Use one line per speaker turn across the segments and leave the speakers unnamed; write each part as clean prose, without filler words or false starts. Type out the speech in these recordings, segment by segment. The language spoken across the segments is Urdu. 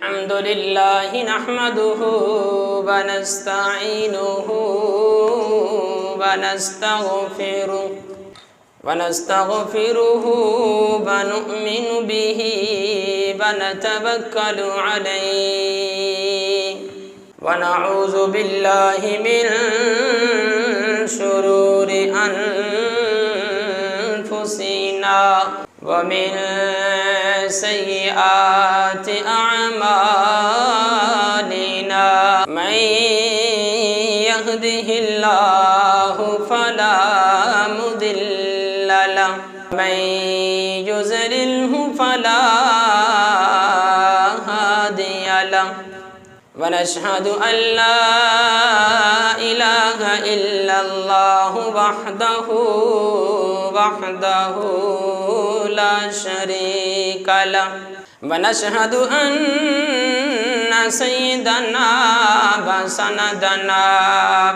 الحمد لله نحمده ونستعينه ونستغفره ونؤمن به ونتوكل عليه ونعوذ بالله من شرور أنفسنا ومن سيئات أعمالنا من يهده الله فلا مضل له من يضلله فلا هادي له ونشهد أن لا إله إلا الله وحده لا شريك له ونشهد أن سيدنا وسندنا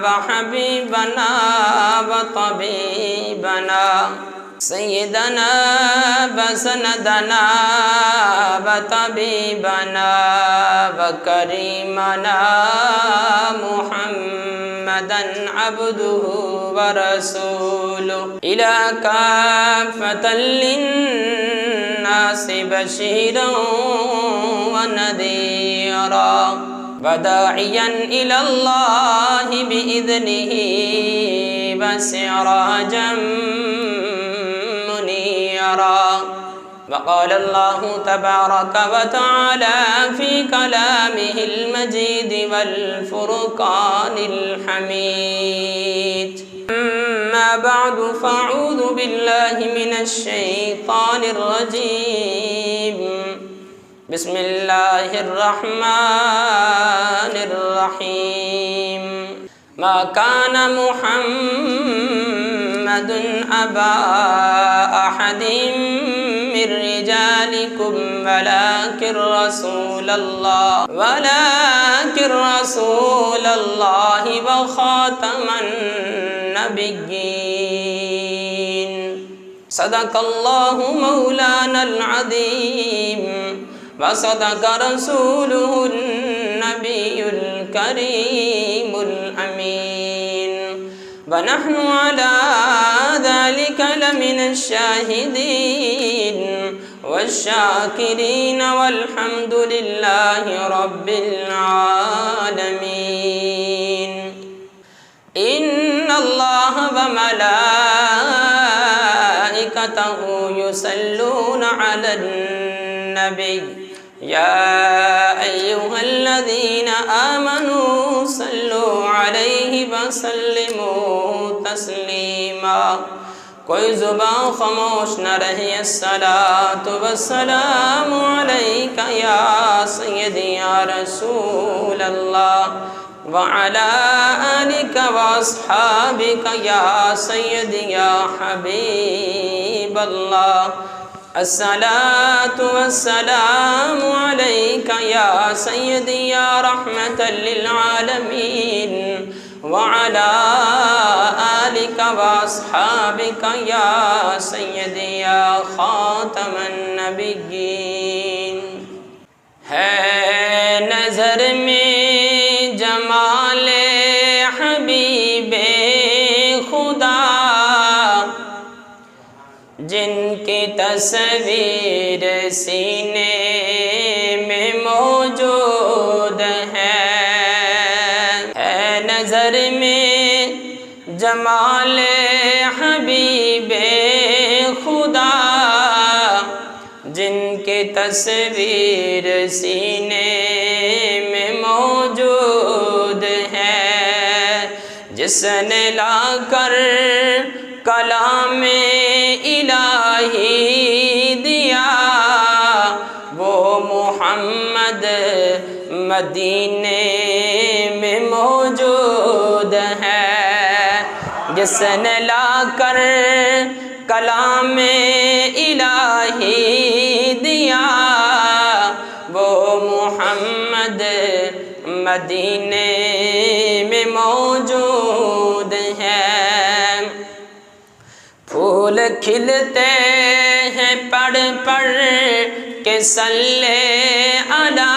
وحبيبنا وطبيبنا سيدنا وسندنا وطبيبنا وكريمنا محمدا عبده ورسوله إلى كافة للناس بشيرا ونذيرا وداعيا إلى الله بإذنه وسراجا منيرا وقال الله تبارك وتعالى في كلامه المجيد والفرقان الحميد أما بعد فأعوذ بالله من الشيطان الرجيم بسم الله الرحمن الرحيم ما كان محمد أبا أحد من رجالكم ولكن رسول الله وخاتم النبيين صدق الله مولانا العظيم وصدق رسوله النبي الكريم الأمين ونحن على ذلك لمن الشاهدين والشاكرين والحمد لله رب العالمين إن الله وملائكته يصلون على النبي يا أيها الذين آمنوا صلوا عليه وسلموا تسلیما کوئی زبان خاموش نہ رہے الصلاۃ والسلام علیک یا سیدی یا رسول اللہ وعلى آلك وأصحابك يا سيدي يا حبيب الله الصلاة والسلام عليك يا سيدي يا رحمة للعالمين وعلى آلك وأصحابك يا سيدي يا خاتم النبيين ہے نظر میں جمال حبیب خدا جن کی تصویر سینے میں موجود ہے نظر میں جمال حبیب خدا جن کی تصویر سینے میں موجود ہے جس نے لا کر کلام الہی دیا وہ محمد مدینے میں موجود ہے جس نے لا کر کلام الہی دیا وہ محمد مدینے میں موجود ہے پھول کھلتے ہیں پڑھ پڑھ کے صلی علی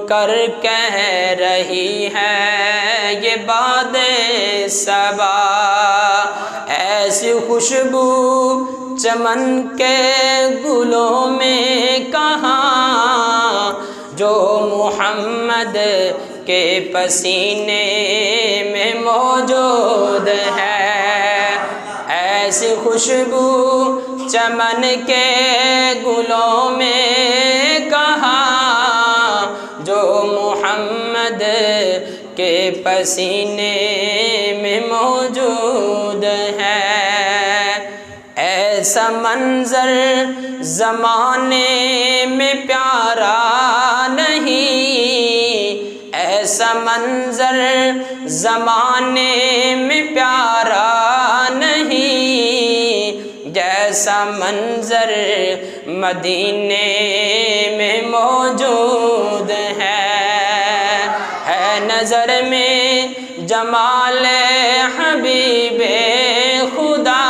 کر کہہ رہی ہے یہ باد صبا، ایسی خوشبو چمن کے گلوں میں کہاں جو محمد کے پسینے میں موجود ہے، ایسی خوشبو چمن کے گلوں میں کہاں جو محمد کے پسینے میں موجود ہے۔ ایسا منظر زمانے میں پیارا نہیں، ایسا منظر زمانے میں پیارا نہیں، جیسا منظر مدینے میں موجود ہے نظر میں جمال حبیب خدا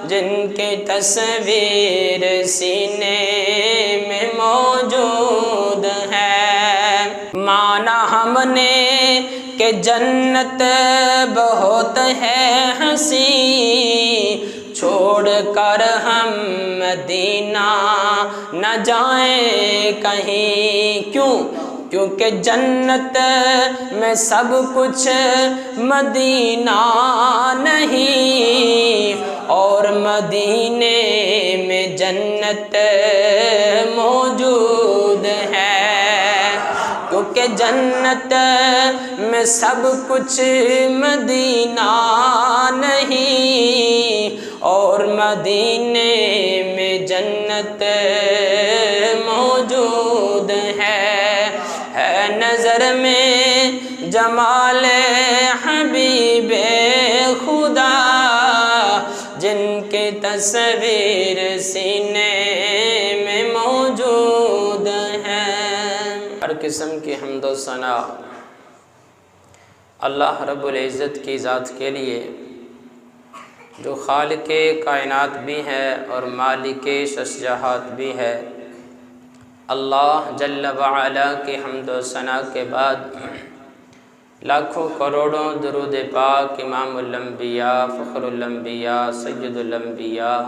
جن کی تصویر سینے میں موجود ہے۔ مانا ہم نے کہ جنت بہت ہے حسین، چھوڑ کر ہم مدینہ نہ جائیں کہیں، کیونکہ جنت میں سب کچھ مدینہ نہیں، اور مدینے میں جنت موجود ہے، کیونکہ جنت میں سب کچھ مدینہ نہیں، اور مدینے میں جنت موجود ہے نظر میں جمال حبیب خدا جن کی تصویر سینے میں موجود ہے۔ ہر قسم کی حمد و ثنا اللہ رب العزت کی ذات کے لیے، جو خالق کائنات بھی ہے اور مالک ششجہات بھی ہے۔ اللہ جل وعلا کی حمد و ثنا کے بعد لاکھوں کروڑوں درود پاک امام الانبیاء، فخر الانبیاء، سید الانبیاء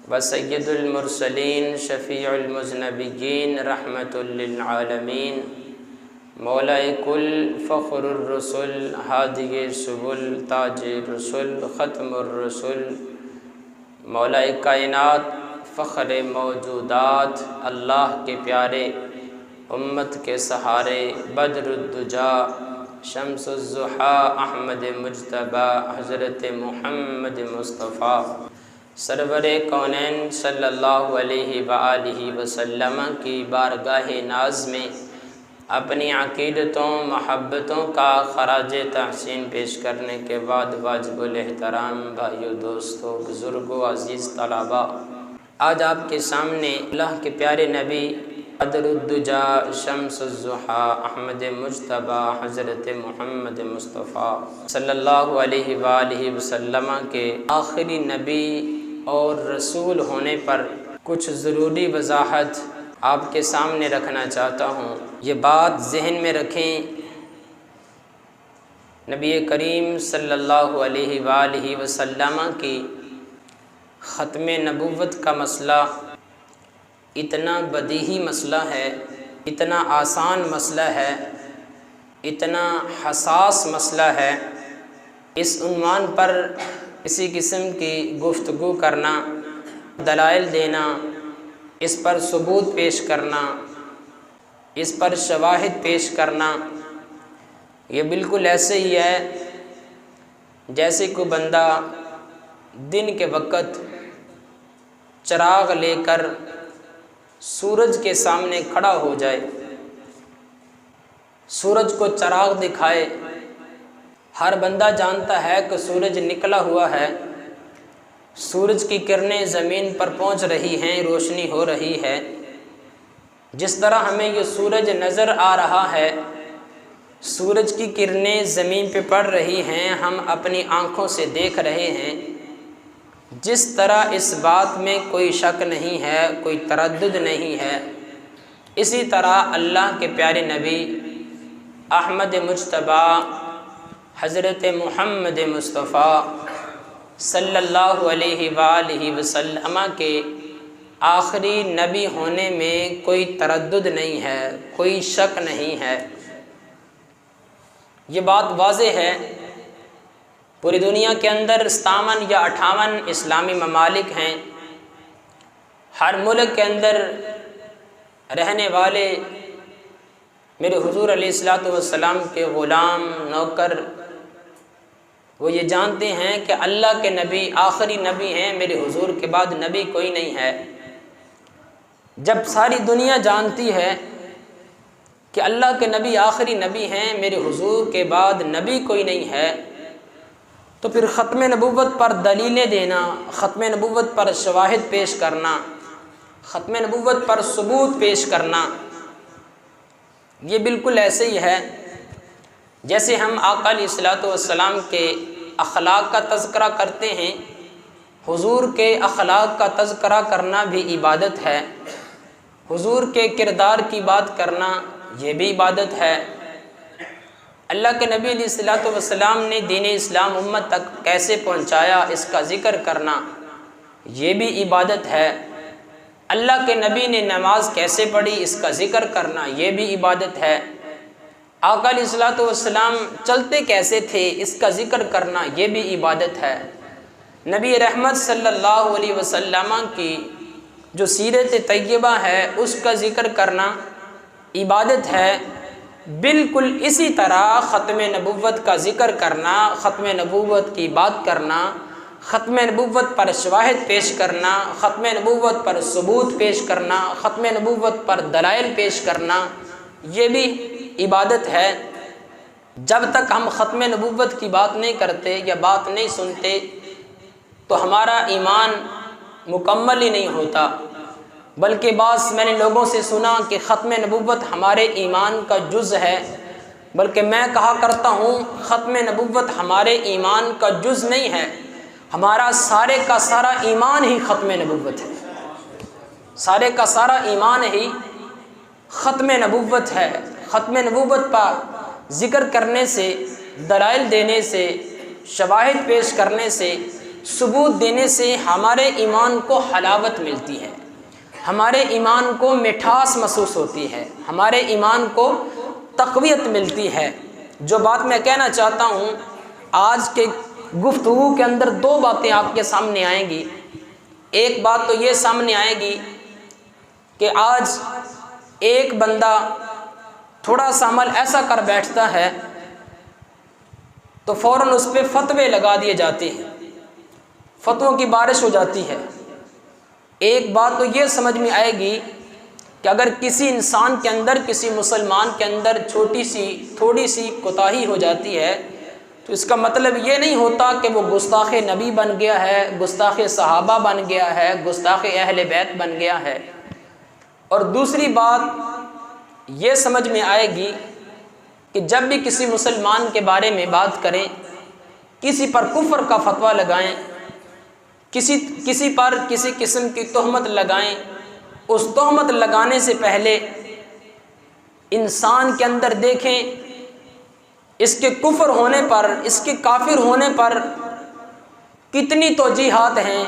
و سید المرسلین، شفیع المذنبین، رحمت للعالمین، مولا کل، فخر الرسل، ہادی سبل، تاج الرسل، ختم الرسل، مولا کائنات، فخر موجودات، اللہ کے پیارے، امت کے سہارے، بدر الدجا، شمس الضحیٰ، احمد مجتبیٰ، حضرت محمد مصطفیٰ، سرور کونین صلی اللہ علیہ وآلہ وسلم کی بارگاہ ناز میں اپنی عقیدتوں محبتوں کا خراج تحسین پیش کرنے کے بعد واجب الاحترام بھائیو، دوستو، بزرگوں، عزیز طلباء، آج آپ کے سامنے اللہ کے پیارے نبی بدر الدجا، شمس الضحیٰ، احمد مجتبیٰ، حضرت محمد مصطفیٰ صلی اللہ علیہ وآلہ وسلم کے آخری نبی اور رسول ہونے پر کچھ ضروری وضاحت آپ کے سامنے رکھنا چاہتا ہوں۔ یہ بات ذہن میں رکھیں، نبی کریم صلی اللہ علیہ وآلہ وسلم کی ختم نبوت کا مسئلہ اتنا بدیہی مسئلہ ہے، اتنا آسان مسئلہ ہے، اتنا حساس مسئلہ ہے، اس عنوان پر کسی قسم کی گفتگو کرنا، دلائل دینا، اس پر ثبوت پیش کرنا، اس پر شواہد پیش کرنا، یہ بالکل ایسے ہی ہے جیسے کوئی بندہ دن کے وقت چراغ لے کر سورج کے سامنے کھڑا ہو جائے، سورج کو چراغ دکھائے۔ ہر بندہ جانتا ہے کہ سورج نکلا ہوا ہے، سورج کی کرنیں زمین پر پہنچ رہی ہیں، روشنی ہو رہی ہے۔ جس طرح ہمیں یہ سورج نظر آ رہا ہے، سورج کی کرنیں زمین پہ پڑ رہی ہیں، ہم اپنی آنکھوں سے دیکھ رہے ہیں۔ جس طرح اس بات میں کوئی شک نہیں ہے، کوئی تردد نہیں ہے اسی طرح اللہ کے پیارے نبی احمد مجتبیٰ حضرت محمد مصطفیٰ صلی اللہ علیہ وآلہ وسلم کے آخری نبی ہونے میں کوئی تردد نہیں ہے، کوئی شک نہیں ہے۔ یہ بات واضح ہے۔ پوری دنیا کے اندر 57 یا 58 اسلامی ممالک ہیں۔ ہر ملک کے اندر رہنے والے میرے حضور علیہ الصلوۃ والسلام کے غلام نوکر وہ یہ جانتے ہیں کہ اللہ کے نبی آخری نبی ہیں، میرے حضور کے بعد نبی کوئی نہیں ہے۔ جب ساری دنیا جانتی ہے کہ اللہ کے نبی آخری نبی ہیں، میرے حضور کے بعد نبی کوئی نہیں ہے، تو پھر ختم نبوت پر دلیلیں دینا، ختم نبوت پر شواہد پیش کرنا، ختم نبوت پر ثبوت پیش کرنا، یہ بالکل ایسے ہی ہے جیسے ہم آقا علیہ الصلوۃ والسلام کے اخلاق کا تذکرہ کرتے ہیں۔ حضور کے اخلاق کا تذکرہ کرنا بھی عبادت ہے، حضور کے کردار کی بات کرنا یہ بھی عبادت ہے۔ اللہ کے نبی علیہ الصلوۃ والسلام نے دین اسلام امت تک کیسے پہنچایا اس کا ذکر کرنا یہ بھی عبادت ہے۔ اللہ کے نبی نے نماز کیسے پڑھی اس کا ذکر کرنا یہ بھی عبادت ہے۔ آقا علیہ الصلوۃ والسلام چلتے کیسے تھے اس کا ذکر کرنا یہ بھی عبادت ہے۔ نبی رحمت صلی اللہ علیہ وسلم کی جو سیرت طیبہ ہے اس کا ذکر کرنا عبادت ہے۔ بالکل اسی طرح ختم نبوت کا ذکر کرنا، ختم نبوت کی بات کرنا، ختم نبوت پر شواہد پیش کرنا، ختم نبوت پر ثبوت پیش کرنا، ختم نبوت پر دلائل پیش کرنا یہ بھی عبادت ہے۔ جب تک ہم ختم نبوت کی بات نہیں کرتے یا بات نہیں سنتے تو ہمارا ایمان مکمل ہی نہیں ہوتا، بلکہ بعض میں نے لوگوں سے سنا کہ ختم نبوت ہمارے ایمان کا جز ہے، بلکہ میں کہا کرتا ہوں ختم نبوت ہمارے ایمان کا جز نہیں ہے، ہمارا سارے کا سارا ایمان ہی ختم نبوت ہے، سارے کا سارا ایمان ہی ختم نبوت ہے۔ ختم نبوت پر ذکر کرنے سے، دلائل دینے سے، شواہد پیش کرنے سے، ثبوت دینے سے ہمارے ایمان کو حلاوت ملتی ہے، ہمارے ایمان کو مٹھاس محسوس ہوتی ہے، ہمارے ایمان کو تقویت ملتی ہے۔ جو بات میں کہنا چاہتا ہوں، آج کے گفتگو کے اندر دو باتیں آپ کے سامنے آئیں گی۔ ایک بات تو یہ سامنے آئے گی کہ آج ایک بندہ تھوڑا سا عمل ایسا کر بیٹھتا ہے تو فوراً اس پہ فتوے لگا دیے جاتے ہیں، فتووں کی بارش ہو جاتی ہے۔ ایک بات تو یہ سمجھ میں آئے گی کہ اگر کسی انسان کے اندر، کسی مسلمان کے اندر تھوڑی سی کوتاہی ہو جاتی ہے تو اس کا مطلب یہ نہیں ہوتا کہ وہ گستاخ نبی بن گیا ہے، گستاخ صحابہ بن گیا ہے، گستاخ اہل بیت بن گیا ہے۔ اور دوسری بات یہ سمجھ میں آئے گی کہ جب بھی کسی مسلمان کے بارے میں بات کریں، کسی پر کفر کا فتویٰ لگائیں، کسی پر کسی قسم کی تہمت لگائیں، اس تہمت لگانے سے پہلے انسان کے اندر دیکھیں اس کے کفر ہونے پر، اس کے کافر ہونے پر کتنی توجیحات ہیں،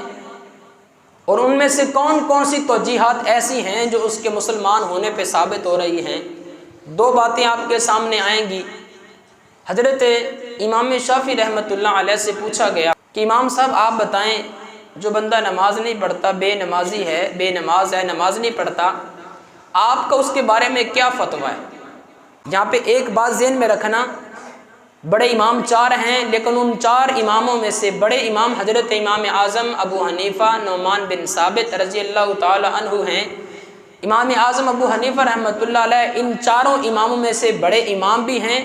اور ان میں سے کون کون سی توجیحات ایسی ہیں جو اس کے مسلمان ہونے پہ ثابت ہو رہی ہیں۔ دو باتیں آپ کے سامنے آئیں گی۔ حضرت امام شافعی رحمۃ اللہ علیہ سے پوچھا گیا کہ امام صاحب آپ بتائیں، جو بندہ نماز نہیں پڑھتا، بے نمازی ہے، بے نماز ہے، نماز نہیں پڑھتا، آپ کا اس کے بارے میں کیا فتویٰ ہے؟ یہاں پہ ایک بات ذہن میں رکھنا، بڑے امام 4 ہیں، لیکن ان 4 اماموں میں سے بڑے امام حضرت امام اعظم ابو حنیفہ نعمان بن ثابت رضی اللہ تعالی عنہ ہیں۔ امام اعظم ابو حنیفہ رحمۃ اللہ علیہ ان 4 اماموں میں سے بڑے امام بھی ہیں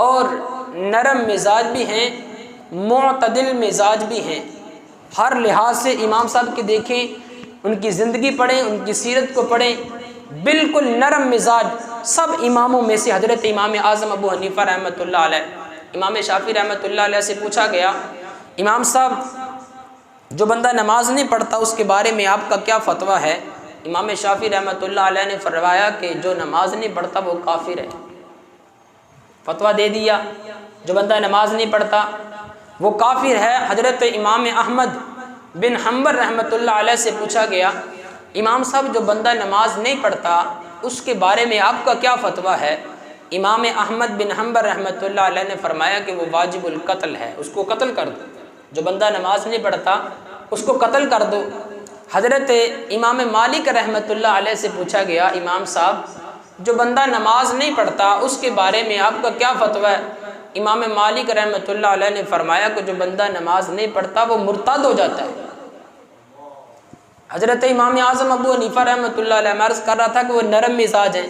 اور نرم مزاج بھی ہیں، معتدل مزاج بھی ہیں۔ ہر لحاظ سے امام صاحب کے دیکھیں، ان کی زندگی پڑھیں، ان کی سیرت کو پڑھیں، بالکل نرم مزاج سب اماموں میں سے حضرت امام اعظم ابو حنیفہ رحمۃ اللہ علیہ۔ امام شافعی رحمۃ اللہ علیہ سے پوچھا گیا، امام صاحب جو بندہ نماز نہیں پڑھتا اس کے بارے میں آپ کا کیا فتویٰ ہے؟ امام شافعی رحمۃ اللہ علیہ نے فرمایا کہ جو نماز نہیں پڑھتا وہ کافر ہے، فتویٰ دے دیا جو بندہ نماز نہیں پڑھتا وہ کافر ہے۔ حضرت امام احمد بن حنبل رحمۃ اللہ علیہ سے پوچھا گیا، امام صاحب جو بندہ نماز نہیں پڑھتا اس کے بارے میں آپ کا کیا فتویٰ ہے؟ امام احمد بن حنبل رحمۃ اللہ علیہ نے فرمایا کہ وہ واجب القتل ہے، اس کو قتل کر دو، جو بندہ نماز نہیں پڑھتا اس کو قتل کر دو۔ حضرت امام مالک رحمۃ اللہ علیہ سے پوچھا گیا، امام صاحب جو بندہ نماز نہیں پڑھتا اس کے بارے میں آپ کا کیا فتویٰ ہے؟ امام مالک رحمۃ اللہ علیہ نے فرمایا کہ جو بندہ نماز نہیں پڑھتا وہ مرتد ہو جاتا ہے۔ حضرت امام اعظم ابو حنیفہ رحمۃ اللہ علیہ عرض کر رہا تھا کہ وہ نرم مزاج ہیں۔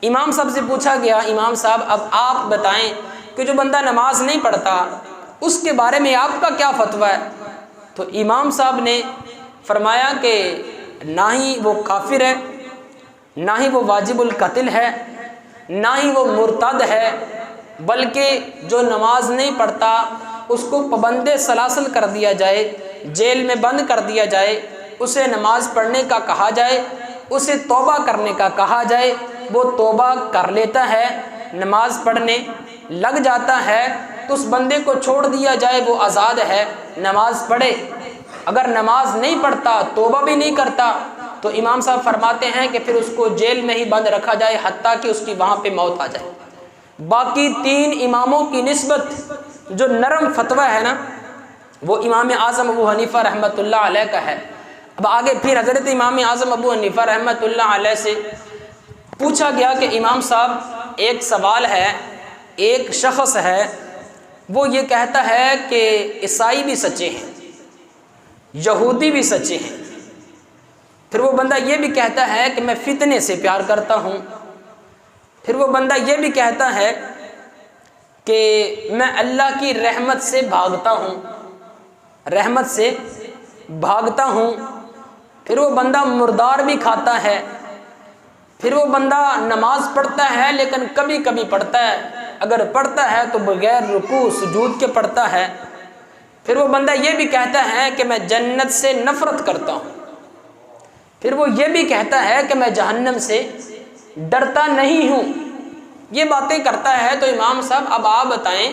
امام صاحب سے پوچھا گیا، امام صاحب اب آپ بتائیں کہ جو بندہ نماز نہیں پڑھتا اس کے بارے میں آپ کا کیا فتویٰ ہے؟ تو امام صاحب نے فرمایا کہ نہ ہی وہ کافر ہے، نہ ہی وہ واجب القتل ہے، نہ ہی وہ مرتد ہے، بلکہ جو نماز نہیں پڑھتا اس کو پابند سلاسل کر دیا جائے، جیل میں بند کر دیا جائے، اسے نماز پڑھنے کا کہا جائے، اسے توبہ کرنے کا کہا جائے، وہ توبہ کر لیتا ہے، نماز پڑھنے لگ جاتا ہے تو اس بندے کو چھوڑ دیا جائے، وہ آزاد ہے، نماز پڑھے۔ اگر نماز نہیں پڑھتا، توبہ بھی نہیں کرتا، تو امام صاحب فرماتے ہیں کہ پھر اس کو جیل میں ہی بند رکھا جائے حتیٰ کہ اس کی وہاں پہ موت آ جائے۔ باقی تین اماموں کی نسبت جو نرم فتویٰ ہے نا وہ امام اعظم ابو حنیفہ رحمۃ اللہ علیہ کا ہے۔ اب آگے پھر حضرت امام اعظم ابو حنیفہ رحمۃ اللہ علیہ سے پوچھا گیا کہ امام صاحب ایک سوال ہے، ایک شخص ہے وہ یہ کہتا ہے کہ عیسائی بھی سچے ہیں، یہودی بھی سچے ہیں، پھر وہ بندہ یہ بھی کہتا ہے کہ میں فتنے سے پیار کرتا ہوں، پھر وہ بندہ یہ بھی کہتا ہے کہ میں اللہ کی رحمت سے بھاگتا ہوں، رحمت سے بھاگتا ہوں، پھر وہ بندہ مردار بھی کھاتا ہے، پھر وہ بندہ نماز پڑھتا ہے لیکن کبھی کبھی پڑھتا ہے، اگر پڑھتا ہے تو بغیر رکوع سجود کے پڑھتا ہے، پھر وہ بندہ یہ بھی کہتا ہے کہ میں جنت سے نفرت کرتا ہوں، پھر وہ یہ بھی کہتا ہے کہ میں جہنم سے ڈرتا نہیں ہوں، یہ باتیں کرتا ہے۔ تو امام صاحب اب آپ بتائیں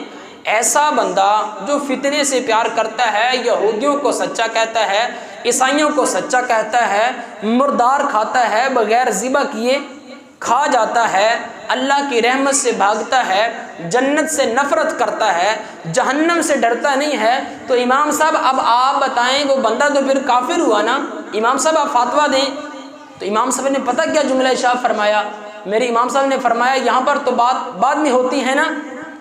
ایسا بندہ جو فتنے سے پیار کرتا ہے، یہودیوں کو سچا کہتا ہے، عیسائیوں کو سچا کہتا ہے، مردار کھاتا ہے، بغیر ذبح کیے کھا جاتا ہے، اللہ کی رحمت سے بھاگتا ہے، جنت سے نفرت کرتا ہے، جہنم سے ڈرتا نہیں ہے، تو امام صاحب اب آپ بتائیں وہ بندہ تو پھر کافر ہوا نا؟ امام صاحب آپ فتویٰ دیں۔ تو امام صاحب نے پتہ کیا جملہ ارشاد فرمایا؟ میرے امام صاحب نے فرمایا یہاں پر تو بات بعد میں ہوتی ہے نا،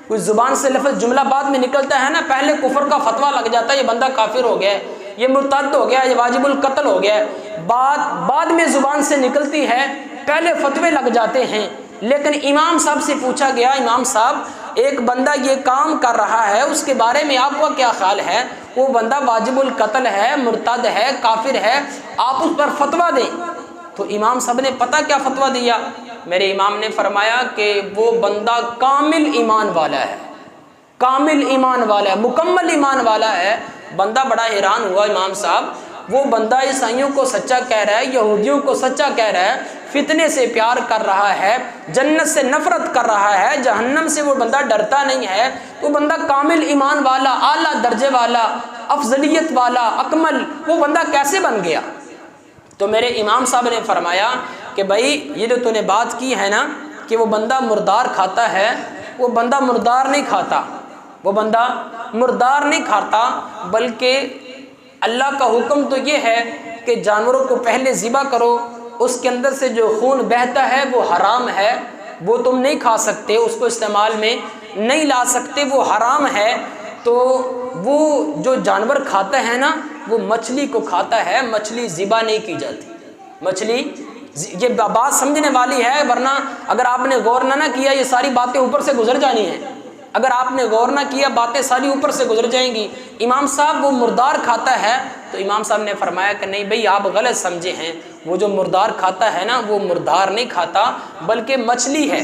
کوئی زبان سے لفظ جملہ بعد میں نکلتا ہے نا، پہلے کفر کا فتویٰ لگ جاتا ہے، یہ بندہ کافر ہو گیا ہے، یہ مرتد ہو گیا ہے، یہ واجب القتل ہو گیا ہے، بات بعد میں زبان سے نکلتی ہے، پہلے فتوے لگ جاتے ہیں۔ لیکن امام صاحب سے پوچھا گیا، امام صاحب ایک بندہ یہ کام کر رہا ہے اس کے بارے میں آپ کا کیا خیال ہے؟ وہ بندہ واجب القتل ہے، مرتد ہے، کافر ہے، آپ اس پر فتویٰ دیں۔ تو امام صاحب نے پتہ کیا فتویٰ دیا؟ میرے امام نے فرمایا کہ وہ بندہ کامل ایمان والا ہے، کامل ایمان والا ہے، مکمل ایمان والا ہے۔ بندہ بڑا حیران ہوا، امام صاحب وہ بندہ عیسائیوں کو سچا کہہ رہا ہے، یہودیوں کو سچا کہہ رہا ہے، فتنے سے پیار کر رہا ہے، جنت سے نفرت کر رہا ہے، جہنم سے وہ بندہ ڈرتا نہیں ہے، وہ بندہ کامل ایمان والا، اعلیٰ درجے والا، افضلیت والا، اکمل، وہ بندہ کیسے بن گیا؟ تو میرے امام صاحب نے فرمایا کہ بھائی یہ جو تو نے بات کی ہے نا کہ وہ بندہ مردار کھاتا ہے، وہ بندہ مردار نہیں کھاتا، وہ بندہ مردار نہیں کھاتا، بلکہ اللہ کا حکم تو یہ ہے کہ جانوروں کو پہلے ذبح کرو، اس کے اندر سے جو خون بہتا ہے وہ حرام ہے، وہ تم نہیں کھا سکتے، اس کو استعمال میں نہیں لا سکتے، وہ حرام ہے۔ تو وہ جو جانور کھاتا ہے نا وہ مچھلی کو کھاتا ہے، مچھلی ذبح نہیں کی جاتی، مچھلی یہ بات سمجھنے والی ہے، ورنہ اگر آپ نے غور نہ کیا یہ ساری باتیں اوپر سے گزر جانی ہیں، اگر آپ نے غور نہ کیا باتیں ساری اوپر سے گزر جائیں گی۔ امام صاحب وہ مردار کھاتا ہے، تو امام صاحب نے فرمایا کہ نہیں بھئی آپ غلط سمجھے ہیں، وہ جو مردار کھاتا ہے نا وہ مردار نہیں کھاتا بلکہ مچھلی ہے،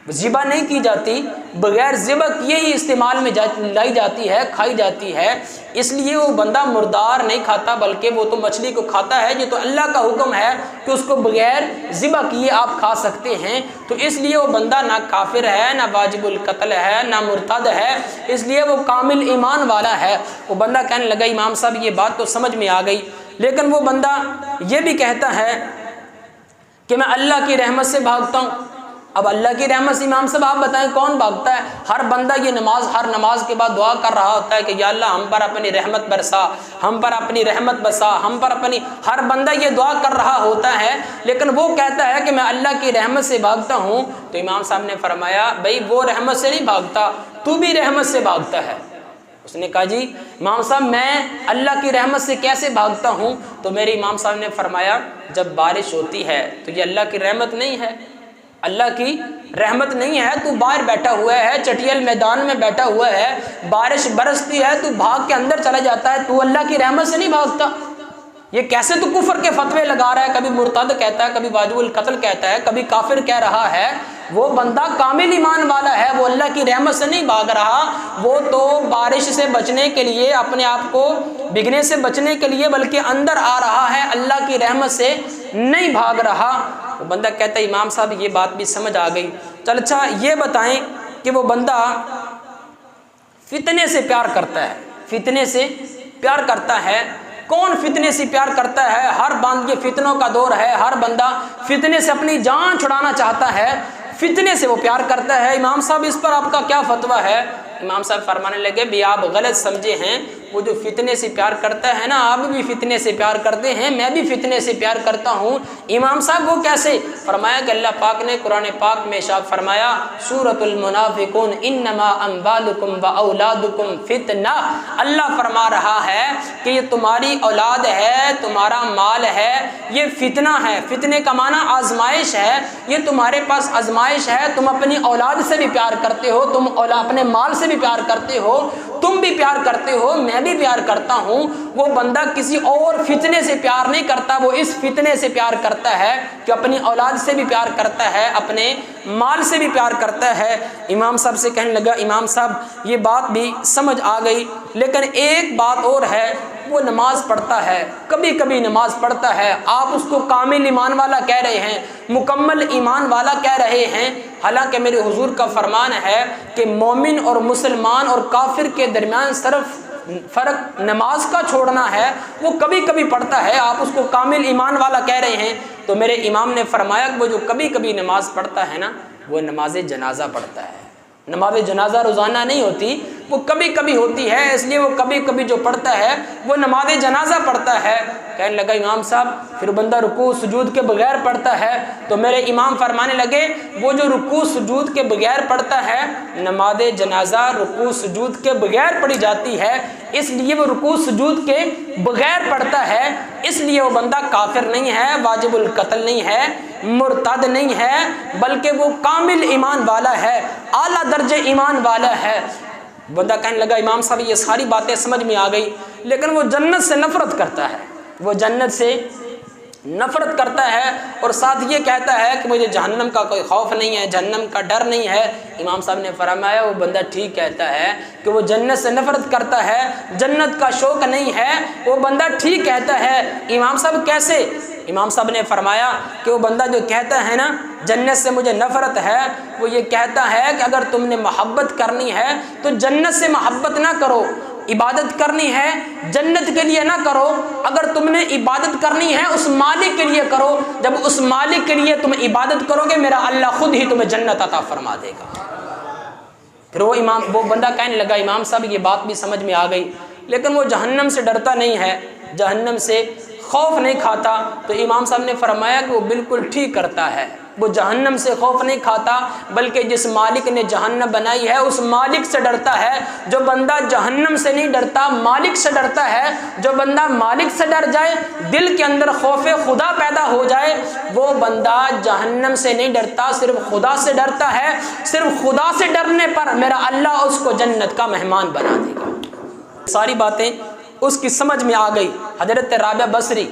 ذبح نہیں کی جاتی، بغیر ذبح کیے ہی استعمال میں لائی جاتی ہے، کھائی جاتی ہے، اس لیے وہ بندہ مردار نہیں کھاتا بلکہ وہ تو مچھلی کو کھاتا ہے۔ یہ تو اللہ کا حکم ہے کہ اس کو بغیر ذبح کیے آپ کھا سکتے ہیں، تو اس لیے وہ بندہ نہ کافر ہے، نہ واجب القتل ہے، نہ مرتد ہے، اس لیے وہ کامل ایمان والا ہے۔ وہ بندہ کہنے لگا امام صاحب یہ بات تو سمجھ میں آ گئی، لیکن وہ بندہ یہ بھی کہتا ہے کہ میں اللہ کی رحمت سے بھاگتا ہوں۔ اب اللہ کی رحمت سے امام صاحب آپ بتائیں کون بھاگتا ہے؟ ہر بندہ یہ ہر نماز کے بعد دعا کر رہا ہوتا ہے کہ یا اللہ ہم پر اپنی رحمت برسا، ہم پر اپنی رحمت بسا، ہم پر اپنی، ہر بندہ یہ دعا کر رہا ہوتا ہے، لیکن وہ کہتا ہے کہ میں اللہ کی رحمت سے بھاگتا ہوں۔ تو امام صاحب نے فرمایا بھائی وہ رحمت سے نہیں بھاگتا، تو بھی رحمت سے بھاگتا ہے۔ اس نے کہا جی امام صاحب میں اللہ کی رحمت سے کیسے بھاگتا ہوں؟ تو میرے امام صاحب نے فرمایا جب بارش ہوتی ہے تو یہ اللہ کی رحمت نہیں ہے، اللہ کی رحمت نہیں ہے، تو باہر بیٹھا ہوا ہے، چٹیل میدان میں بیٹھا ہوا ہے، بارش برستی ہے تو بھاگ کے اندر چلا جاتا ہے، تو اللہ کی رحمت سے نہیں بھاگتا۔ یہ کیسے تو کفر کے فتوے لگا رہا ہے، کبھی مرتد کہتا ہے، کبھی واجب القتل کہتا ہے، کبھی کافر کہہ رہا ہے۔ وہ بندہ کامل ایمان والا ہے، وہ اللہ کی رحمت سے نہیں بھاگ رہا، وہ تو بارش سے بچنے کے لیے، اپنے آپ کو بھگنے سے بچنے کے لیے بلکہ اندر آ رہا ہے، اللہ کی رحمت سے نہیں بھاگ رہا۔ وہ بندہ کہتا ہے امام صاحب یہ بات بھی سمجھ آ گئی، چل اچھا یہ بتائیں کہ وہ بندہ فتنے سے پیار کرتا ہے، فتنے سے پیار کرتا ہے، کون فتنے سے پیار کرتا ہے؟ ہر بند، یہ فتنوں کا دور ہے، ہر بندہ فتنے سے اپنی جان چھڑانا چاہتا ہے، فتنے سے وہ پیار کرتا ہے۔ امام صاحب اس پر آپ کا کیا فتویٰ ہے؟ امام صاحب فرمانے لگے بھی آپ غلط سمجھے ہیں، وہ جو فتنے سے پیار کرتا ہے نا، آپ بھی فتنے سے پیار کرتے ہیں، میں بھی فتنے سے پیار کرتا ہوں۔ امام صاحب وہ کیسے؟ فرمایا کہ اللہ پاک نے قرآن پاک میں ارشاد فرمایا سورۃ المنافقون انما اموالکم واولادکم فتنہ، اللہ فرما رہا ہے کہ یہ تمہاری اولاد ہے، تمہارا مال ہے، یہ فتنہ ہے۔ فتنے کا معنی آزمائش ہے، یہ تمہارے پاس آزمائش ہے، تم اپنی اولاد سے بھی پیار کرتے ہو، تم اپنے مال سے بھی پیار کرتے ہو، تم بھی پیار کرتے ہو، میں بھی پیار کرتا ہوں۔ وہ بندہ کسی اور فتنے سے پیار نہیں کرتا، وہ اس فتنے سے پیار کرتا ہے کہ اپنی اولاد سے بھی پیار کرتا ہے، اپنے مال سے بھی پیار کرتا ہے۔ امام صاحب سے کہنے لگا امام صاحب یہ بات بھی سمجھ آ گئی، لیکن ایک بات اور ہے، وہ نماز پڑھتا ہے، کبھی کبھی نماز پڑھتا ہے، آپ اس کو کامل ایمان والا کہہ رہے ہیں، مکمل ایمان والا کہہ رہے ہیں، حالانکہ میرے حضور کا فرمان ہے کہ مومن اور مسلمان اور کافر کے درمیان صرف فرق نماز کا چھوڑنا ہے، وہ کبھی کبھی پڑھتا ہے، آپ اس کو کامل ایمان والا کہہ رہے ہیں۔ تو میرے امام نے فرمایا کہ وہ جو کبھی کبھی نماز پڑھتا ہے نا، وہ نماز جنازہ پڑھتا ہے۔ نماز جنازہ روزانہ نہیں ہوتی، وہ کبھی کبھی ہوتی ہے، اس لیے وہ کبھی کبھی جو پڑھتا ہے وہ نماز جنازہ پڑھتا ہے۔ کہنے لگا امام صاحب پھر بندہ رکوع سجود کے بغیر پڑھتا ہے؟ تو میرے امام فرمانے لگے وہ جو رکوع سجود کے بغیر پڑھتا ہے، نماز جنازہ رکوع سجود کے بغیر پڑھی جاتی ہے، اس لیے وہ رکوع سجود کے بغیر پڑھتا ہے، اس لیے وہ بندہ کافر نہیں ہے، واجب القتل نہیں ہے، مرتد نہیں ہے، بلکہ وہ کامل ایمان والا ہے، اعلیٰ درجے ایمان والا ہے۔ بندہ کہنے لگا امام صاحب یہ ساری باتیں سمجھ میں آ گئی، لیکن وہ جنت سے نفرت کرتا ہے، وہ جنت سے نفرت کرتا ہے، اور ساتھ یہ کہتا ہے کہ مجھے جہنم کا کوئی خوف نہیں ہے، جہنم کا ڈر نہیں ہے۔ امام صاحب نے فرمایا وہ بندہ ٹھیک کہتا ہے کہ وہ جنت سے نفرت کرتا ہے، جنت کا شوق نہیں ہے، وہ بندہ ٹھیک کہتا ہے۔ امام صاحب کیسے؟ امام صاحب نے فرمایا کہ وہ بندہ جو کہتا ہے نا جنت سے مجھے نفرت ہے، وہ یہ کہتا ہے کہ اگر تم نے محبت کرنی ہے تو جنت سے محبت نہ کرو، عبادت کرنی ہے جنت کے لیے نہ کرو، اگر تم نے عبادت کرنی ہے اس مالک کے لیے کرو، جب اس مالک کے لیے تم عبادت کرو گے میرا اللہ خود ہی تمہیں جنت عطا فرما دے گا۔ پھر وہ بندہ کہنے لگا امام صاحب یہ بات بھی سمجھ میں آ گئی، لیکن وہ جہنم سے ڈرتا نہیں ہے، جہنم سے خوف نہیں کھاتا۔ تو امام صاحب نے فرمایا کہ وہ بالکل ٹھیک کرتا ہے، وہ جہنم سے خوف نہیں کھاتا، بلکہ جس مالک نے جہنم بنائی ہے اس مالک سے ڈرتا ہے۔ جو بندہ جہنم سے نہیں ڈرتا مالک سے ڈرتا ہے، جو بندہ مالک سے ڈر جائے، دل کے اندر خوف خدا پیدا ہو جائے، وہ بندہ جہنم سے نہیں ڈرتا، صرف خدا سے ڈرتا ہے۔ صرف خدا سے ڈرنے پر میرا اللہ اس کو جنت کا مہمان بنا دے گا۔ ساری باتیں اس کی سمجھ میں آ گئی۔ حضرت رابعہ بصری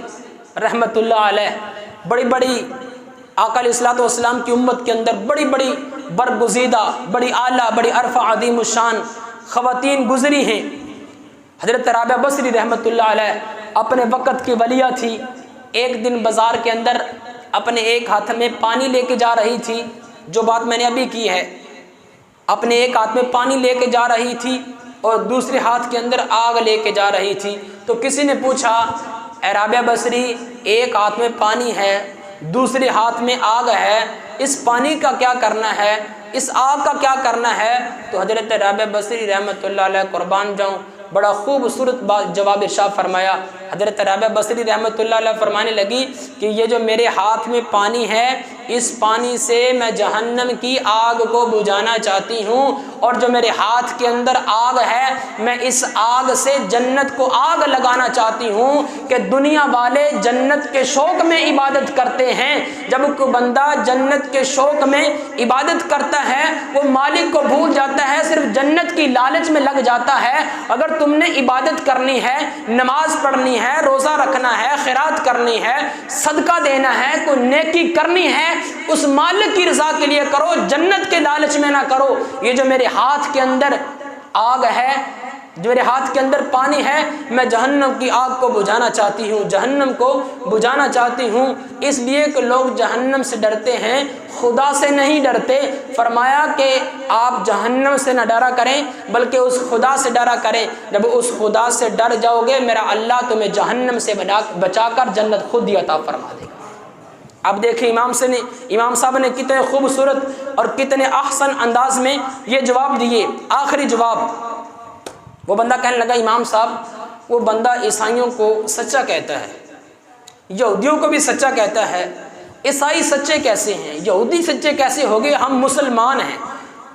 رحمۃ اللہ علیہ بڑی بڑی آقا علیہ الصلوۃ والسلام کی امت کے اندر بڑی بڑی
برگزیدہ، بڑی اعلیٰ، بڑی عرفہ، عظیم الشان خواتین گزری ہیں۔ حضرت رابعہ بصری رحمۃ اللہ علیہ اپنے وقت کی ولیہ تھی۔ ایک دن بازار کے اندر اپنے ایک ہاتھ میں پانی لے کے جا رہی تھی، جو بات میں نے ابھی کی ہے، اپنے ایک ہاتھ میں پانی لے کے جا رہی تھی اور دوسرے ہاتھ کے اندر آگ لے کے جا رہی تھی۔ تو کسی نے پوچھا، اے رابعہ بصری، ایک ہاتھ میں پانی ہے، دوسرے ہاتھ میں آگ ہے، اس پانی کا کیا کرنا ہے، اس آگ کا کیا کرنا ہے؟ تو حضرت رابعہ بصری رحمۃ اللہ علیہ قربان جاؤں بڑا خوبصورت جواب ارشاد فرمایا۔ حضرت رابعہ بصری رحمۃ اللہ علیہ فرمانے لگی کہ یہ جو میرے ہاتھ میں پانی ہے، اس پانی سے میں جہنم کی آگ کو بجھانا چاہتی ہوں، اور جو میرے ہاتھ کے اندر آگ ہے، میں اس آگ سے جنت کو آگ لگانا چاہتی ہوں کہ دنیا والے جنت کے شوق میں عبادت کرتے ہیں۔ جب کوئی بندہ جنت کے شوق میں عبادت کرتا ہے، وہ مالک کو بھول جاتا ہے، صرف جنت کی لالچ میں لگ جاتا ہے۔ اگر تم نے عبادت کرنی ہے، نماز پڑھنی ہے، روزہ رکھنا ہے، خیرات کرنی ہے، صدقہ دینا ہے، کوئی نیکی کرنی ہے، اس مالک کی رضا کے لیے کرو، جنت کے لالچ میں نہ کرو۔ یہ جو میرے ہاتھ کے اندر آگ ہے، جو میرے ہاتھ کے اندر پانی ہے، میں جہنم کی آگ کو بجھانا چاہتی ہوں، جہنم کو بجھانا چاہتی ہوں۔ اس لیے کہ لوگ جہنم سے ڈرتے ہیں، خدا سے نہیں ڈرتے۔ فرمایا کہ آپ جہنم سے نہ ڈرا کریں، بلکہ اس خدا سے ڈرا کریں۔ جب اس خدا سے ڈر جاؤ گے، میرا اللہ تمہیں جہنم سے بچا کر جنت خود ہی عطا فرما دے گا۔ اب دیکھیں امام صاحب نے کتنے خوبصورت اور کتنے احسن انداز میں یہ جواب دیے۔ آخری جواب، وہ بندہ کہنے لگا، امام صاحب وہ بندہ عیسائیوں کو سچا کہتا ہے، یہودیوں کو بھی سچا کہتا ہے، عیسائی سچے کیسے ہیں؟ یہودی سچے کیسے ہو گئے؟ ہم مسلمان ہیں،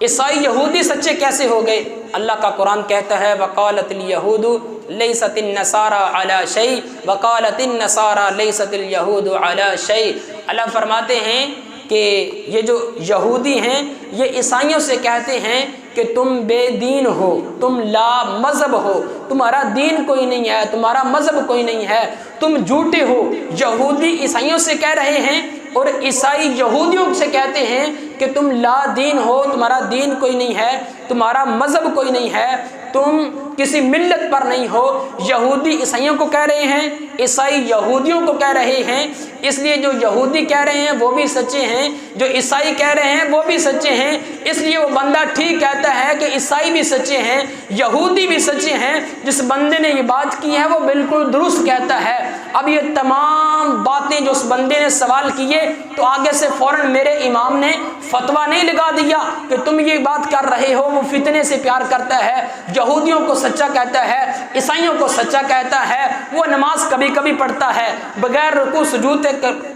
عیسائی یہودی سچے کیسے ہو گئے؟ اللہ کا قرآن کہتا ہے، وقالت الیہود لیست النصارى علی شیء وقالت النصارى لیست الیہود علی شیء۔ اللہ فرماتے ہیں کہ یہ جو یہودی ہیں، یہ عیسائیوں سے کہتے ہیں کہ تم بے دین ہو، تم لا مذہب ہو، تمہارا دین کوئی نہیں ہے، تمہارا مذہب کوئی نہیں ہے، تم جھوٹے ہو۔ یہودی عیسائیوں سے کہہ رہے ہیں اور عیسائی یہودیوں سے کہتے ہیں کہ تم لا دین ہو، تمہارا دین کوئی نہیں ہے، تمہارا مذہب کوئی نہیں ہے، تم کسی ملت پر نہیں ہو۔ یہودی عیسائیوں کو کہہ رہے ہیں، عیسائی یہودیوں کو کہہ رہے ہیں۔ اس لیے جو یہودی کہہ رہے ہیں وہ بھی سچے ہیں، جو عیسائی کہہ رہے ہیں وہ بھی سچے ہیں۔ اس لیے وہ بندہ ٹھیک کہتا ہے کہ عیسائی بھی سچے ہیں، یہودی بھی سچے ہیں۔ جس بندے نے یہ بات کی ہے وہ بالکل درست کہتا ہے۔ اب یہ تمام باتیں جو اس بندے نے سوال کیے، تو آگے سے فوراً میرے امام نے فتویٰ نہیں لگا دیا کہ تم یہ بات کر رہے ہو، وہ فتنے سے پیار کرتا ہے، یہودیوں کو سچا کہتا ہے، عیسائیوں کو سچا کہتا ہے، وہ نماز کبھی کبھی پڑھتا ہے، بغیر رکوع سجود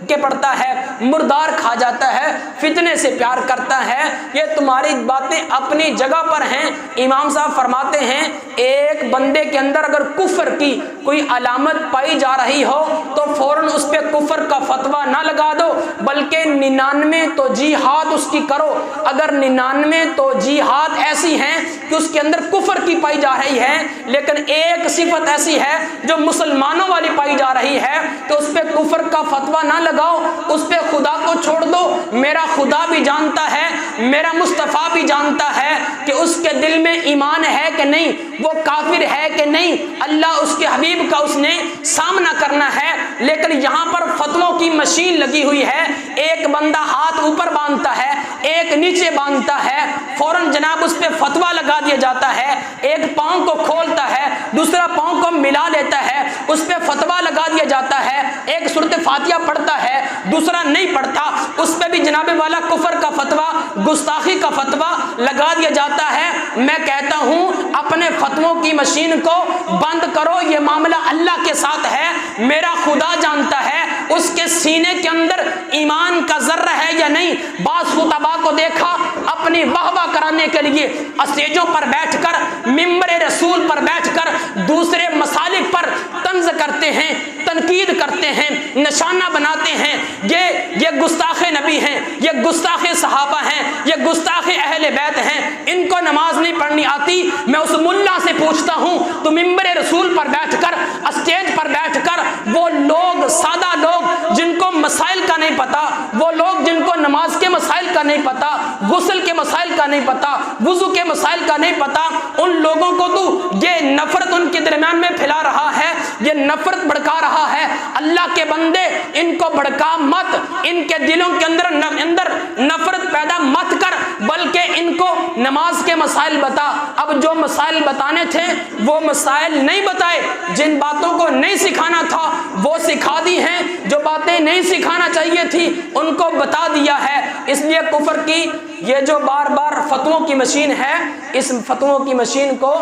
کے پڑھتا ہے، مردار کھا جاتا ہے، فتنے سے پیار کرتا ہے۔ یہ تمہاری باتیں اپنی جگہ پر ہیں۔ امام صاحب فرماتے ہیں، ایک بندے کے اندر اگر کفر کی کوئی علامت پائی جا رہی ہو تو فوراً اس پہ کفر کا فتویٰ نہ لگا دو، بلکہ 99 توجیحات اس کی کرو۔ اگر 99 توجیحات ایسی ہیں کہ اس کے اندر کفر کی پائی جا رہی ہے، لیکن ایک صفت ایسی ہے جو مسلمانوں والی پائی جا رہی ہے، تو اس پہ کفر کا فتویٰ نہ لگاؤ، اس پہ خدا کو چھوڑ دو۔ میرا خدا بھی جانتا ہے، میرا مصطفیٰ بھی جانتا ہے کہ اس کے دل میں ایمان ہے کہ نہیں، وہ کافر ہے کہ نہیں، اللہ اس کے حبیب کا اس نے سامنا کرنا ہے۔ لیکن یہاں پر فتووں کی مشین لگی ہوئی ہے، ایک بندہ ہاتھ اوپر باندھتا ہے، ایک نیچے باندھتا ہے، فوراً جناب اس پہ فتویٰ لگا دیا جاتا ہے۔ ایک پاؤں کو کھولتا ہے، دوسرا پاؤں کو ملا لیتا ہے، اس پہ فتویٰ لگا دیا جاتا ہے۔ ایک سورۃ فاتحہ پڑھتا ہے، دوسرا نہیں پڑھتا، اس پہ بھی جناب والا کفر کا فتویٰ، گستاخی کا فتویٰ لگا دیا جاتا ہے۔ میں کہتا ہوں اپنے فتووں کی مشین کو بند کرو، یہ معاملہ اللہ کے ساتھ ہے، میرا خدا جانتا ہے اس کے سینے کے اندر ایمان کا ذرہ ہے یا نہیں۔ بعض خطباء کو دیکھا اپنی واہ واہ کرانے کے لیے اسٹیجوں پر بیٹھ کر، ممبر رسول پر بیٹھ کر دوسرے مسالک پر طنز کرتے ہیں، تنقید کرتے ہیں، نشانہ بناتے ہیں، یہ گستاخ نبی ہیں، یہ گستاخ صحابہ ہیں، یہ گستاخ اہل بیت ہیں، ان کو نماز نہیں پڑھنی آتی۔ میں اس ملا سے پوچھتا ہوں، تو ممبر رسول پر بیٹھ کر، اسٹیج پر بیٹھ کر، وہ لوگ، سادہ لوگ جن کو مسائل کا نہیں پتا، وہ لوگ جن کو نماز کے مسائل کا نہیں پتا، غسل کے مسائل کا نہیں پتا، وضو کے مسائل کا نہیں پتا، ان لوگوں کو تو یہ نفرت ان کے درمیان میں پھیلا رہا ہے، یہ نفرت بھڑکا رہا ہے۔ اللہ کے بندے ان کو بھڑکا مت، ان کے دلوں کے اندر نفرت پیدا مت کر، بلکہ ان کو نماز کے مسائل بتا۔ اب جو مسائل بتانے تھے وہ مسائل نہیں بتائے، جن باتوں کو نہیں سکھانا تھا وہ سکھا دی ہیں، جو باتیں نہیں سکھانا چاہیے تھی ان کو بتا دیا ہے۔ اس لیے کفر کی یہ جو بار بار فتووں کی مشین ہے، اس فتووں کی مشین کو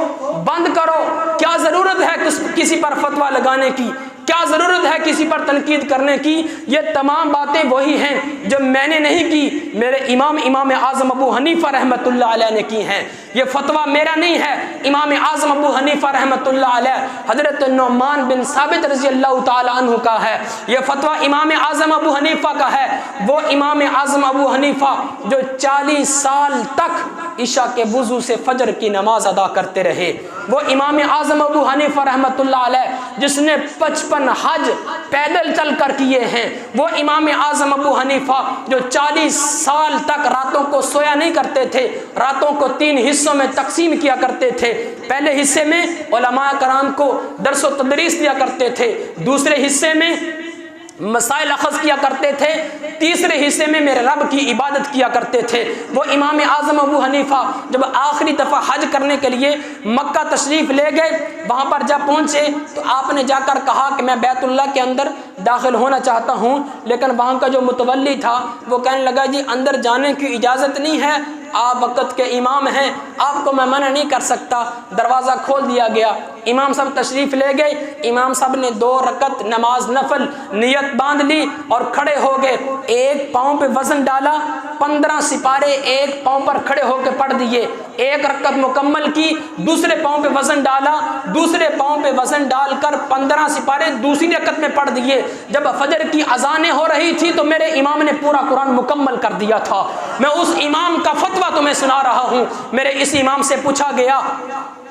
بند کرو۔ کیا ضرورت ہے کسی پر فتویٰ لگانے کی؟ کیا ضرورت ہے کسی پر تنقید کرنے کی؟ یہ تمام باتیں وہی ہیں جو میں نے نہیں کی، میرے امام اعظم ابو حنیفہ رحمۃ اللہ علیہ نے کی ہیں۔ یہ فتویٰ میرا نہیں ہے، امام اعظم ابو حنیفہ رحمۃ اللہ علیہ حضرت نعمان بن ثابت رضی اللہ تعالی عنہ کا ہے۔ یہ فتویٰ امام اعظم ابو حنیفہ کا ہے، وہ امام اعظم ابو حنیفہ جو 40 سال تک عشاء کے وضو سے فجر کی نماز ادا کرتے رہے، وہ امام اعظم ابو حنیفہ رحمۃ اللہ علیہ جس نے 55 حج پیدل چل کر کیے ہیں، وہ امام اعظم ابو حنیفہ جو 40 سال تک راتوں کو سویا نہیں کرتے تھے، راتوں کو 3 حصوں میں تقسیم کیا کرتے تھے۔ پہلے حصے میں علماء کرام کو درس و تدریس دیا کرتے تھے، دوسرے حصے میں مسائل اخذ کیا کرتے تھے، تیسرے حصے میں میرے رب کی عبادت کیا کرتے تھے۔ وہ امام اعظم ابو حنیفہ جب آخری دفعہ حج کرنے کے لیے مکہ تشریف لے گئے، وہاں پر جب پہنچے تو آپ نے جا کر کہا کہ میں بیت اللہ کے اندر داخل ہونا چاہتا ہوں، لیکن وہاں کا جو متولی تھا وہ کہنے لگا جی اندر جانے کی اجازت نہیں ہے، آپ وقت کے امام ہیں، آپ کو میں منع نہیں کر سکتا۔ دروازہ کھول دیا گیا، امام صاحب تشریف لے گئے، امام صاحب نے 2 رکعت نماز نفل نیت باندھ لی اور کھڑے ہو گئے، ایک پاؤں پہ وزن ڈالا، 15 سپارے ایک پاؤں پر کھڑے ہو کے پڑھ دیے، ایک رکعت مکمل کی، دوسرے پاؤں پہ وزن ڈالا، دوسرے پاؤں پہ وزن ڈال کر 15 سپارے دوسری رکعت میں پڑھ دیے۔ جب فجر کی اذانیں ہو رہی تھی تو میرے امام نے پورا قرآن مکمل کر دیا تھا۔ میں اس امام کا فتویٰ تمہیں سنا رہا ہوں۔ میرے اس امام سے پوچھا گیا،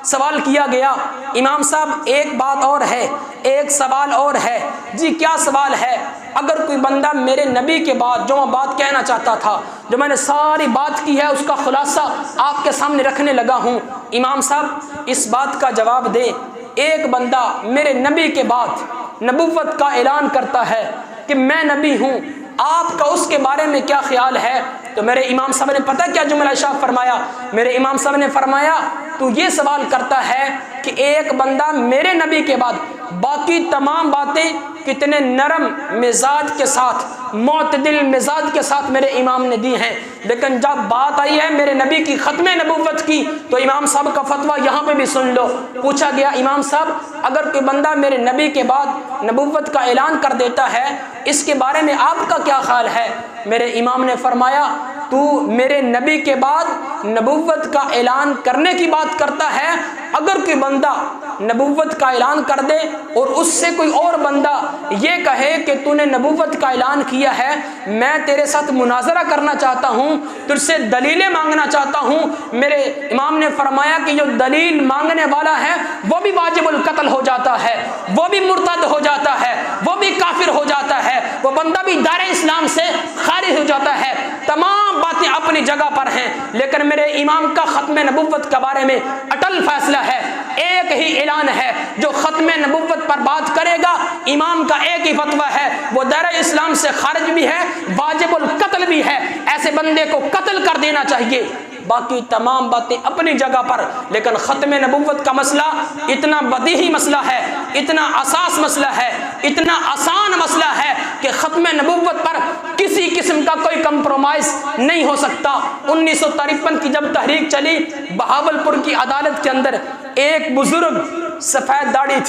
سوال کیا گیا، امام صاحب ایک بات اور ہے، ایک سوال اور ہے۔ جی کیا سوال ہے؟ اگر کوئی بندہ میرے نبی کے بعد جو میں بات کہنا چاہتا تھا، جو میں نے ساری بات کی ہے، اس کا خلاصہ آپ کے سامنے رکھنے لگا ہوں، امام صاحب اس بات کا جواب دیں، ایک بندہ میرے نبی کے بعد نبوت کا اعلان کرتا ہے کہ میں نبی ہوں، آپ کا اس کے بارے میں کیا خیال ہے؟ تو میرے امام صاحب نے پتہ کیا جملہ ارشاد فرمایا؟ میرے امام صاحب نے فرمایا تو یہ سوال کرتا ہے کہ ایک بندہ میرے نبی کے بعد باقی تمام باتیں کتنے نرم مزاج کے ساتھ، معتدل مزاج کے ساتھ میرے امام نے دی ہیں، لیکن جب بات آئی ہے میرے نبی کی ختم نبوت کی تو امام صاحب کا فتویٰ یہاں پہ بھی سن لو۔ پوچھا گیا امام صاحب اگر کوئی بندہ میرے نبی کے بعد نبوت کا اعلان کر دیتا ہے، اس کے بارے میں آپ کا کیا خیال ہے؟ میرے امام نے فرمایا تو میرے نبی کے بعد نبوت کا اعلان کرنے کی بات کرتا ہے، اگر کوئی بندہ نبوت کا اعلان کر دے اور اس سے کوئی اور بندہ یہ کہے کہ تو نے نبوت کا اعلان کیا ہے، میں تیرے ساتھ مناظرہ کرنا چاہتا ہوں، تجھ سے دلیلیں مانگنا چاہتا ہوں، میرے امام نے فرمایا کہ جو دلیل مانگنے والا ہے وہ بھی واجب القتل ہو جاتا ہے، وہ بھی مرتد ہو جاتا ہے، وہ بھی کافر ہو جاتا ہے، وہ بندہ بھی دار اسلام سے خارج ہو جاتا ہے۔ تمام باتیں اپنی جگہ پر ہیں، لیکن میرے امام کا ختم نبوت کے بارے میں اٹل فیصلہ ہے، ایک ہی اعلان ہے، جو ختم نبوت پر بات کرے گا امام کا ایک ہی فتویٰ ہے، وہ دائرہ اسلام سے خارج بھی ہے، واجب القتل بھی ہے، ایسے بندے کو قتل کر دینا چاہیے۔ باقی تمام باتیں اپنی جگہ پر، لیکن ختم نبوت کا مسئلہ اتنا بدیہی مسئلہ ہے، اتنا اساس مسئلہ ہے، اتنا آسان مسئلہ ہے کہ ختم نبوت پر کسی قسم کا کوئی کمپرومائز نہیں ہو سکتا۔ 1953 کی جب تحریک چلی، بہاولپور کی عدالت کے اندر ایک بزرگ سفید داڑھی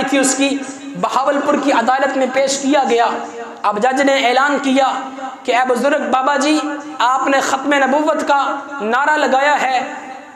تھی اس کی، بہاولپور کی عدالت میں پیش کیا گیا۔ اب جج نے اعلان کیا کہ اے بزرگ بابا جی آپ نے ختم نبوت کا نعرہ لگایا ہے،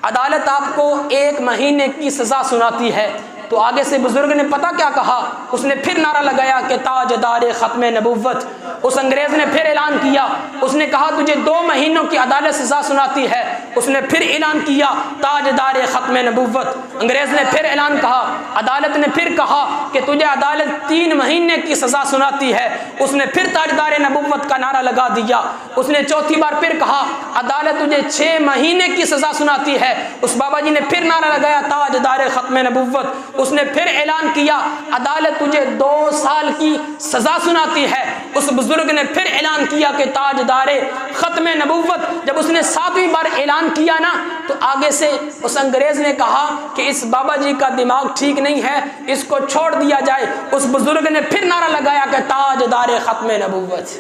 عدالت آپ کو 1 مہینے کی سزا سناتی ہے۔ تو آگے سے بزرگ نے پتہ کیا کہا، اس نے پھر نعرہ لگایا کہ تاجدار ختم نبوت۔ اس انگریز نے پھر اعلان کیا، اس نے کہا تجھے 2 مہینوں کی عدالت سزا سناتی ہے۔ اس نے پھر اعلان کیا تاجدار ختم نبوت۔ انگریز نے پھر اعلان کہا، عدالت نے پھر کہا کہ تجھے عدالت 3 مہینے کی سزا سناتی ہے۔ اس نے پھر تاجدار نبوت کا نعرہ لگا دیا۔ اس نے چوتھی بار پھر کہا عدالت تجھے 6 مہینے کی سزا سناتی ہے۔ اس بابا جی نے پھر نعرہ لگایا تاجدار ختم نبوت۔ اس نے پھر اعلان کیا عدالت تجھے 2 سال کی سزا سناتی ہے۔ اس بزرگ نے پھر اعلان کیا کہ تاجدار ختم نبوت۔ جب اس نے 7ویں بار اعلان کیا نا تو آگے سے اس انگریز نے کہا کہ اس بابا جی کا دماغ ٹھیک نہیں ہے، اس کو چھوڑ دیا جائے۔ اس بزرگ نے پھر نعرہ لگایا کہ تاجدار ختم نبوت۔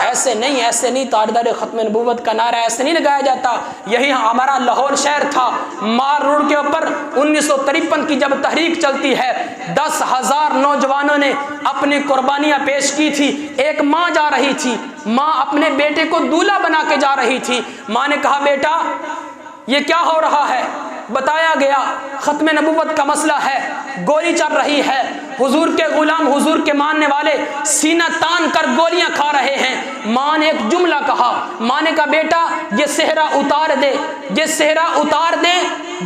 ایسے نہیں تاجدار ختم نبوت کا نعرہ ایسے نہیں لگایا جاتا۔ یہی ہمارا لاہور شہر تھا، مار روڈ کے اوپر 1953 کی جب تحریک چلتی ہے، 10,000 نوجوانوں نے اپنی قربانیاں پیش کی تھی۔ ایک ماں جا رہی تھی، ماں اپنے بیٹے کو دولہا بنا کے جا رہی تھی۔ ماں نے کہا بیٹا یہ کیا ہو رہا ہے؟ بتایا گیا ختم نبوت کا مسئلہ ہے، گولی چل رہی ہے، حضور کے غلام حضور کے ماننے والے سینہ تان کر گولیاں کھا رہے ہیں۔ ماں نے ایک جملہ کہا، ماں نے کہا بیٹا یہ صحرا اتار دے، یہ صحرا اتار دے،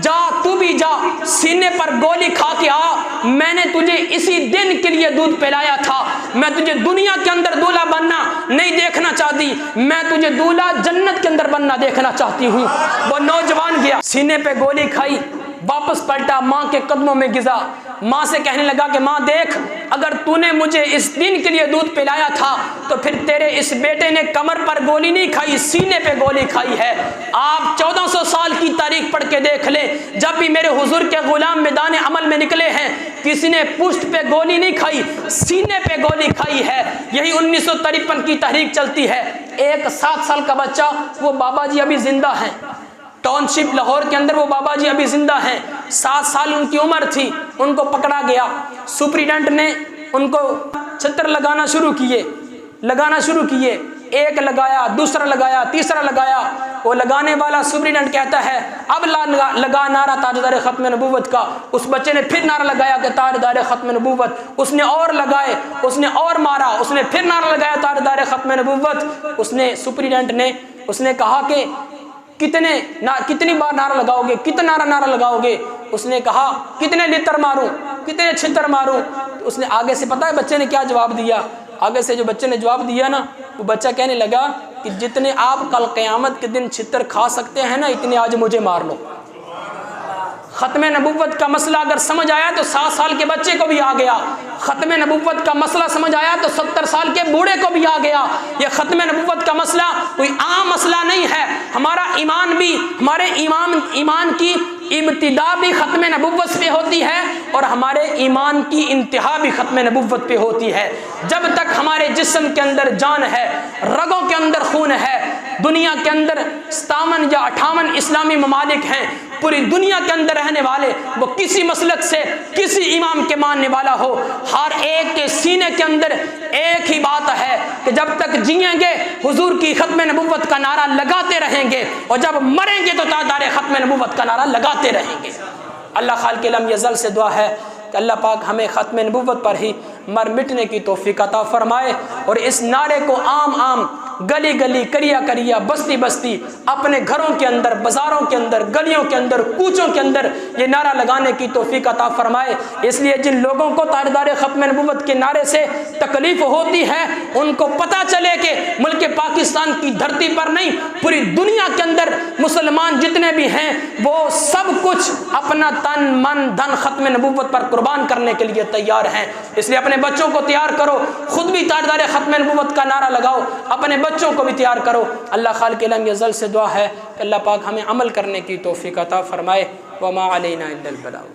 جا تو بھی جا، سینے پر گولی کھا کے آ۔ میں نے تجھے اسی دن کے لیے دودھ پلایا تھا، میں تجھے دنیا کے اندر دولہا بننا نہیں دیکھنا چاہتی، میں تجھے دولہا جنت کے اندر بننا دیکھنا چاہتی ہوں۔ وہ نوجوان گیا، سینے پہ گولی کھائی، واپس پلٹا، ماں کے قدموں میں گزا، ماں سے کہنے لگا کہ ماں دیکھ، اگر تو نے مجھے اس دن کے لیے دودھ پلایا تھا تو پھر تیرے اس بیٹے نے کمر پر گولی نہیں کھائی، سینے پہ گولی کھائی ہے۔ آپ 1400 سال کی تاریخ پڑھ کے دیکھ لیں، جب بھی میرے حضور کے غلام میدان عمل میں نکلے ہیں کسی نے پشت پہ گولی نہیں کھائی، سینے پہ گولی کھائی ہے۔ یہی 1953 کی تحریک چلتی ہے۔ ایک 7 سال کا بچہ، وہ بابا جی ابھی زندہ ہیں، ٹاؤن شپ لاہور کے اندر وہ بابا جی ابھی زندہ ہیں، 7 سال ان کی عمر تھی، ان کو پکڑا گیا۔ سپریڈنٹ نے ان کو چھتر لگانا شروع کیے، ایک لگایا، دوسرا لگایا، تیسرا لگایا۔ وہ لگانے والا سپریڈنٹ کہتا ہے اب لگا نعرہ تاجدار ختم نبوت کا۔ اس بچے نے پھر نعرہ لگایا کہ تاجدار ختم نبوت، اس نے اور لگائے، اس نے اور مارا، اس نے پھر نعرہ لگایا تاجدار ختم نبوت۔ اس نے سپریڈنٹ نے اس نے کہا کہ کتنی بار نعرہ لگاؤ گے، کتنا نعرہ لگاؤ گے؟ اس نے کہا کتنے لتر ماروں، کتنے چھتر ماروں؟ اس نے آگے سے پتہ ہے بچے نے کیا جواب دیا؟ آگے سے جو بچے نے جواب دیا نا، وہ بچہ کہنے لگا کہ جتنے آپ کل قیامت کے دن چھتر کھا سکتے ہیں نا، اتنے آج مجھے مار لو۔ ختم نبوت کا مسئلہ اگر سمجھ آیا تو 7 سال کے بچے کو بھی آ گیا، ختم نبوت کا مسئلہ سمجھ آیا تو 70 سال کے بوڑھے کو بھی آ گیا۔ یہ ختم نبوت کا مسئلہ کوئی عام مسئلہ نہیں ہے، ہمارا ایمان بھی، ہمارے ایمان کی ابتدا بھی ختم نبوت پہ ہوتی ہے اور ہمارے ایمان کی انتہا بھی ختم نبوت پہ ہوتی ہے۔ جب تک ہمارے جسم کے اندر جان ہے، رگوں کے اندر خون ہے، دنیا کے اندر 57 یا 58 اسلامی ممالک ہیں، پوری دنیا کے اندر رہنے والے، وہ کسی مسلک سے کسی امام کے ماننے والا ہو، ہر ایک کے سینے کے اندر ایک ہی بات ہے کہ جب تک جئیں گے حضور کی ختم نبوت کا نعرہ لگاتے رہیں گے، اور جب مریں گے تو تاجدار ختم نبوت کا نعرہ لگاتے رہیں گے۔ اللہ خالق لم یزل سے دعا ہے کہ اللہ پاک ہمیں ختم نبوت پر ہی مر مٹنے کی توفیق عطا فرمائے، اور اس نعرے کو عام گلی گلی، کریا کریا، بستی بستی، اپنے گھروں کے اندر، بازاروں کے اندر، گلیوں کے اندر، کوچوں کے اندر یہ نعرہ لگانے کی توفیق عطا فرمائے۔ اس لیے جن لوگوں کو تاجدار ختم نبوت کے نعرے سے تکلیف ہوتی ہے ان کو پتہ چلے کہ ملک پاکستان کی دھرتی پر نہیں، پوری دنیا کے اندر مسلمان جتنے بھی ہیں وہ سب کچھ اپنا تن من دھن ختم نبوت پر قربان کرنے کے لیے تیار ہیں۔ اس لیے اپنے بچوں کو تیار کرو، خود بھی تاجدار ختم نبوت کا نعرہ لگاؤ، اپنے بچوں کو بھی تیار کرو۔ اللہ خالق لم یزل سے دعا ہے کہ اللہ پاک ہمیں عمل کرنے کی توفیق عطا فرمائے۔ وما علینا الا البلاغ۔